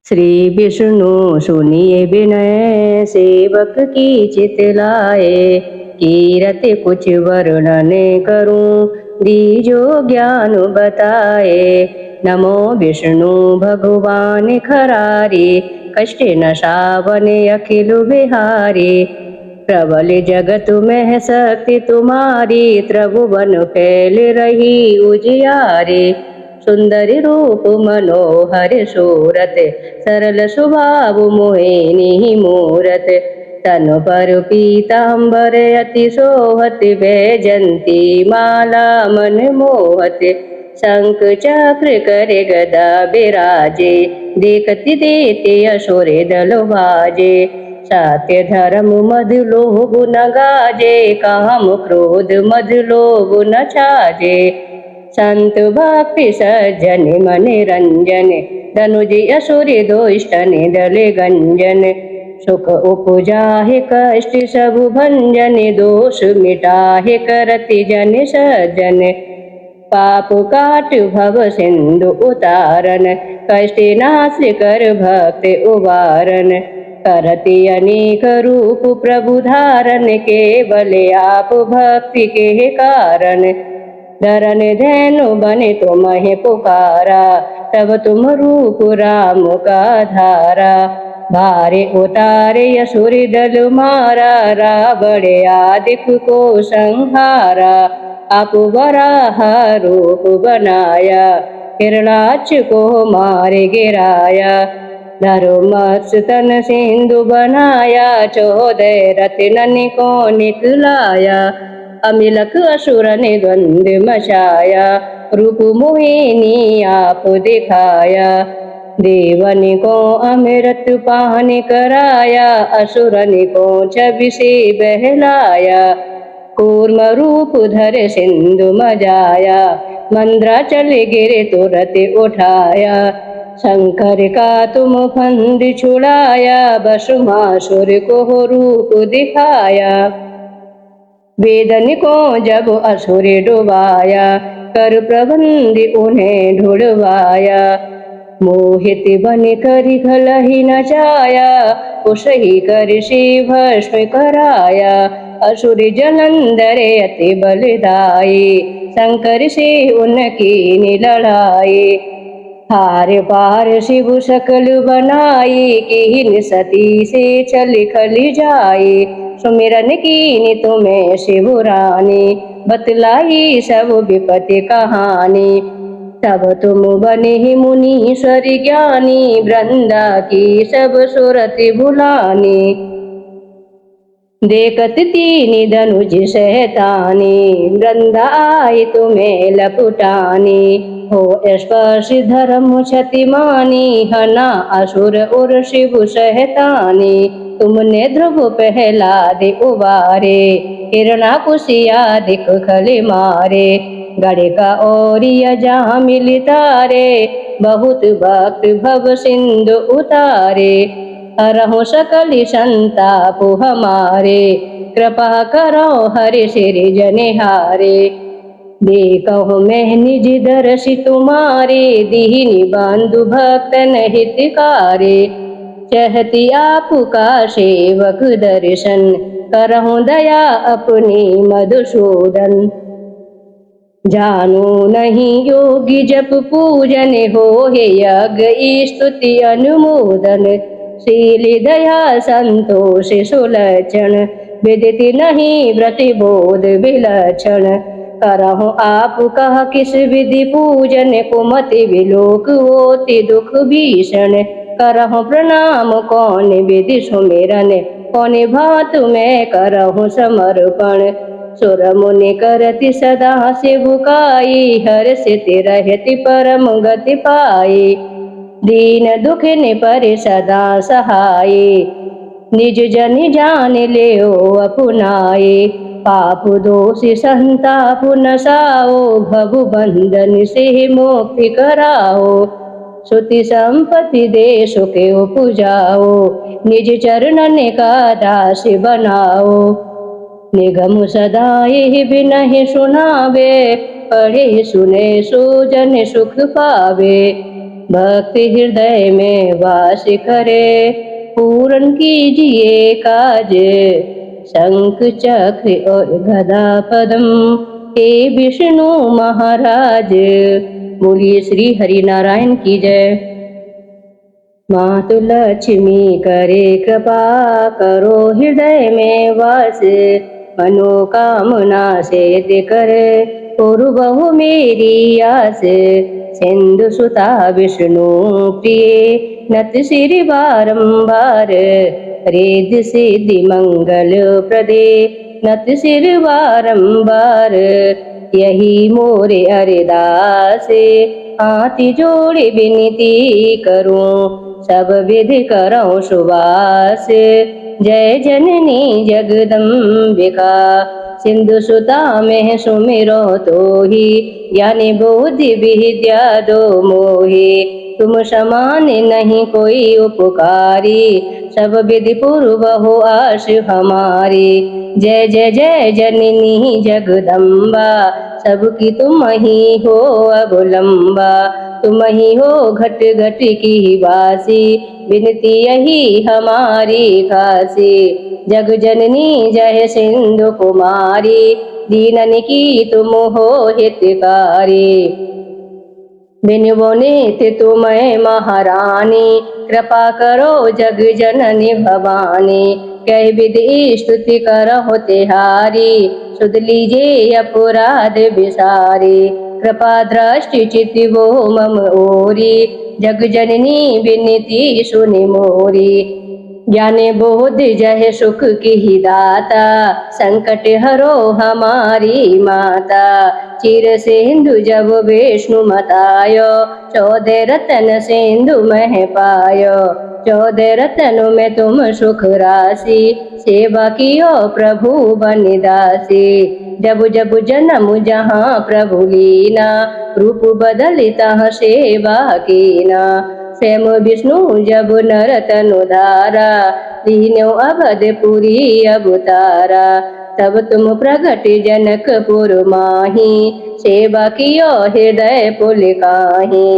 श्री विष्णु सुनिए विनय सेवक की चितलाए। कीरत कुछ वर्णन करूं दीजो ज्ञान बताए। नमो विष्णु भगवान खरारी कष्ट न सावन अखिल बिहारी। प्रबल जगत में शक्ति तुम्हारी त्रिभुवन फैल रही उजियारी। सुंदर रूप मनोहर सूरत सरल स्वभाव मोहिनी मूरत। तनु पर पीतांबर अति सोहत वैजंती माला मन मोहत। शंख चक्र कर गदा बिराजे देखति देते असुर दल भाजे। सत्य धर्म मद लोभ न गाजे काम क्रोध मद लोभ न छाजे। संत भक्ति सज्जन मन रंजन धनुज असुर दुष्टन दल गंजन। सुख उपजाहि कष्ट सब भंजन दोष मिटाहि करति जन सज्जन। पाप काट भव सिंधु उतारन कष्ट नाश कर भक्त उबारन। करति अनेक रूप प्रभु धारन केवल आप भक्ति के कारण। धरन धैनु बने तुम्हें पुकारा तब तुम रूप राम का धारा। भारे उतारे असुर दल मारा रावण आदिक को संहारा। आप वराह रूप बनाया हिरणाक्ष को मार गिराया। धर्मस्य तन सिंधु बनाया 14 रत्नन को निकलाया। अमिलक असुर ने द्वंद मचाया रूप मोहिनी आप दिखाया। देवन को अमृत पान कराया असुरन को छवि से बहलाया। कूर्म रूप धर सिंधु मजाया मंद्राचल गिरे तुरत उठाया। शंकर का तुम फंद छुड़ाया भस्मासुर को रूप दिखाया। वेदन को जब असुर डुबाया कर प्रबंध उन्हें ढुड़वाया। मोहित बन कर खलहि नचाया उसही कर से भस्म कराया। असुर जलंधर अति बलदाई शंकर से उनकी लड़ाई। हार पार शिव सकल बनाई कीन सती से चल खल जाई। सुमिरन कीन तुम्हें शिव रानी बतलाई सब विपत्ति कहानी। तब तुम बने मुनीश्वर ज्ञानी वृंदा की सब सुरति भुलानी। देखत तीन धनुज सहतानी वृंदा आई तुम्हें लपुटानी। हो स्पर्श धर्म क्षतिमानी हना असुर और शिव सहतानी। तुमने ध्रुव पहला दे उबारे हिरणा कुशिया दिख खले मारे। गढ़ का और जहाँ मिल तारे बहुत भक्त भव सिंधु उतारे। हरहु सकल संताप हमारे कृपा करो हरि सिर जनिहारे। देखो मैं निज दर्शि तुम्हारे दीनी बंधु भक्तन हितकारे। चाहती आपका सेवक दर्शन करहु दया अपनी मधुसूदन। जानो नहीं योगी जप पूजन हो यज्ञ स्तुति अनुमोदन। शील दया संतोष सुलक्षण विदिति नहीं व्रतिबोध विलक्षण। करहु आप कह किस विधि पूजन कुमति विलोक होति दुख भीषण। करहु प्रणाम कौन विधि सुमिरन कौन भात में करहु समर्पण। सुर मुनि करति सदा शिवकाई हर्षित रहति परम गति पाई। दीन दुखिन पर सदा सहाय निज जन जान लेओ अपनाए। पाप दोष संताप नसाओ भव बंधन से मुक्ति कराओ। सुति संपत्ति दे सुख उपजाओ निज चरणन का दास बनाओ। निगम सदाए बिनहि सुनावे पढ़े सुने सो जन सुख पावे। भक्ति हृदय में वास करे। पूर्ण कीजिए काज शंख चक्र और गदा पद्म, हे विष्णु महाराज। बोलिए श्री हरि नारायण की जय। मातु लक्ष्मी करे कृपा, करो हृदय में वास। मनोकामना सिद्ध करे, बहु मेरी आस। सिंधु सुता विष्णु प्रिय, नत सिर बारंबार। रिद्धि सिद्धि मंगल प्रदे, नत सिर बारंबार। यही मोरे अरदास, हाथ जोड़े विनती करूं। सब विधि करो सुवास, जय जननी जगदम्बिका। सिंधु सुता में सुमिरो तो ही, ज्ञानी बुद्धि विद्या दो मोहि। तुम समान नहीं कोई उपकारी, सब विधि पूर्व हो आश हमारी। जय जय जय जननी जगदम्बा, सबकी तुम ही हो अवलंबा। तुम ही हो घट घट की वासी, विनती यही हमारी खासी। जग जननी जय सिंधु कुमारी, दीनन की तुम हो हितकारी। बिनु नित तुम्हें महारानी, कृपा करो जग जननी भवानी। कह विधि स्तुति करहो तिहारी, सुध लीजिए अपराध विसारी। कृपा दृष्टि चिति वो मम ओरी, जग जननी विनती सुनि मोरी। ज्ञाने बोधि जय सुख की दाता, संकट हरो हमारी माता। चिर सिंधु जब विष्णु मतायो, 14 रतन सिंधु मह पायो। 14 रतन में तुम सुख राशि, सेवा कियो प्रभु बनिदासी। जब जब जन्म जहाँ प्रभु लीना, रूप बदलिता सेवा कीना। स्वयं विष्णु जब नर तनु धारा, दीनो अवधपुरी अवतारा। तब तुम प्रगट जनकपुर माही, सेवा कियो हृदय पुलकाही।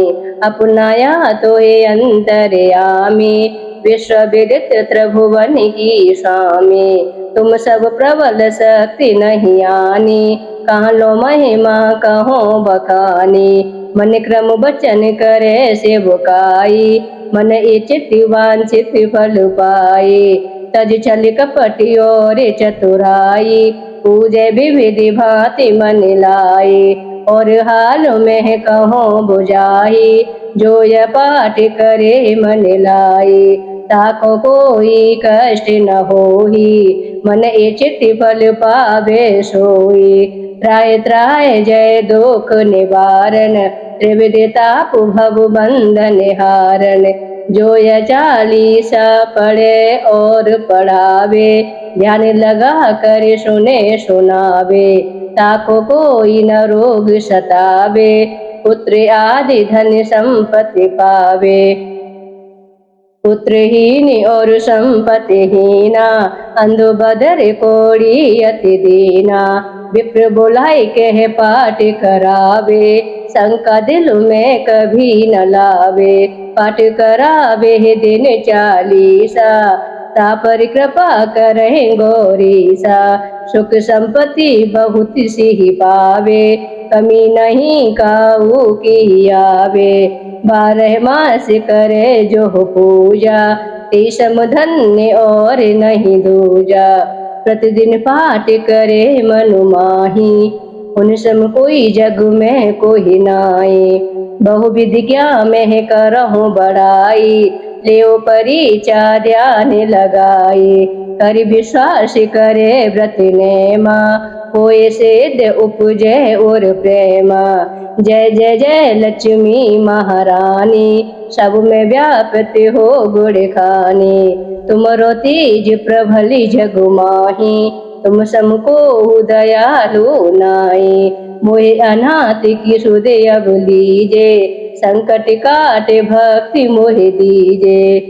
अपनाया तो हे अंतर्यामी, विश्व विदित त्रिभुवन की स्वामी। तुम सब प्रबल शक्ति नहीं आनी, कहाँ लो महिमा कहो बखानी। मन क्रम बचन करे सेवकाई, मन इच्छित वांछित फल पाई। तज छल कपट और चतुराई, पूजे विविधि भांति मन लाई। और हाल में कहो बुझाई, जो यह पाठ करे मन लाई। ताको कोई कष्ट न होही, मन इच्छित फल पावे सोई। त्राय त्राय जय दुख निवारण, त्रिविधि ताप भव बंधन हारण। जो यह चालीसा पढ़े और पढ़ावे, ध्यान लगा कर सुने सुनावे। ताको कोई न रोग सतावे, पुत्र आदि धन संपत्ति पावे। पुत्रहीन और संपत्तिहीना, अंधो बदर कोड़ी अति दीना। विप्र बुलाए कह पाठ करावे, शंका दिल में कभी न लावे। पाठ करावे दिन 40, तापर कृपा करे गौरीसा। सुख संपत्ति बहुत सी पावे, कमी नहीं काऊ की आवे। 12 मास करे जो पूजा, तेसम धन्य और नहीं दूजा। प्रतिदिन पाठ करे मनु माही, उन सम कोई जग में कोई नाई। बहुविधि क्या मैं करहूँ बड़ाई, लेओ परीक्षा ध्यान लगाई। कर विश्वास करे व्रत नेमा, होए सिद्ध उपजय और प्रेमा। जय जय जय लक्ष्मी महारानी, सब में व्यापत हो गुण खानी। तुमरो तेज प्रभलि जग माही, तुम समको दयालु नाई। मोहे अनाथ की सुध अब लीजे, संकट काट भक्ति मोहे दीजे।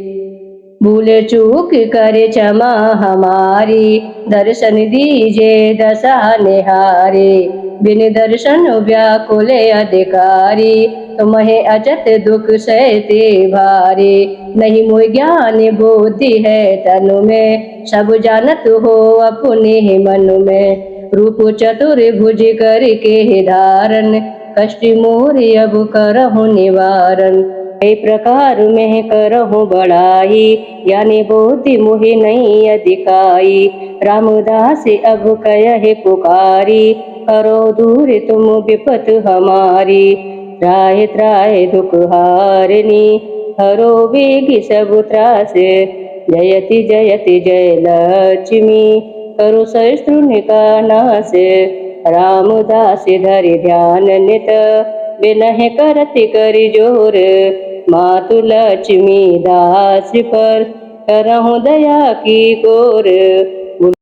भूले चूक करे क्षमा हमारी, दर्शन दीजे दशा निहारे। बिन दर्शन व्याकुल अधिकारी, तुम्हें अजत दुख सहते भारी। नहीं मोह ज्ञान बुद्धि है तनु में, सब जानत हो अपने मन में। रूप चतुर्भुज करके धारण, कष्ट मोर अब करहु निवारण। कई प्रकार में करहु बड़ाई, ज्ञानी बुद्धि मोहि नहीं अधिकाई। रामदास अब कह पुकारी, करो दूर तुम विपत हमारी। त्राहि त्राहि दुख हारिणी, हरो वेग सब त्रास। जयति जयति जय लक्ष्मी, करु शत्रु का नाश। रामदास धरि ध्यान नित, बिनहि करति करि जोर। मातु लक्ष्मी दास पर करहु दया की गोर।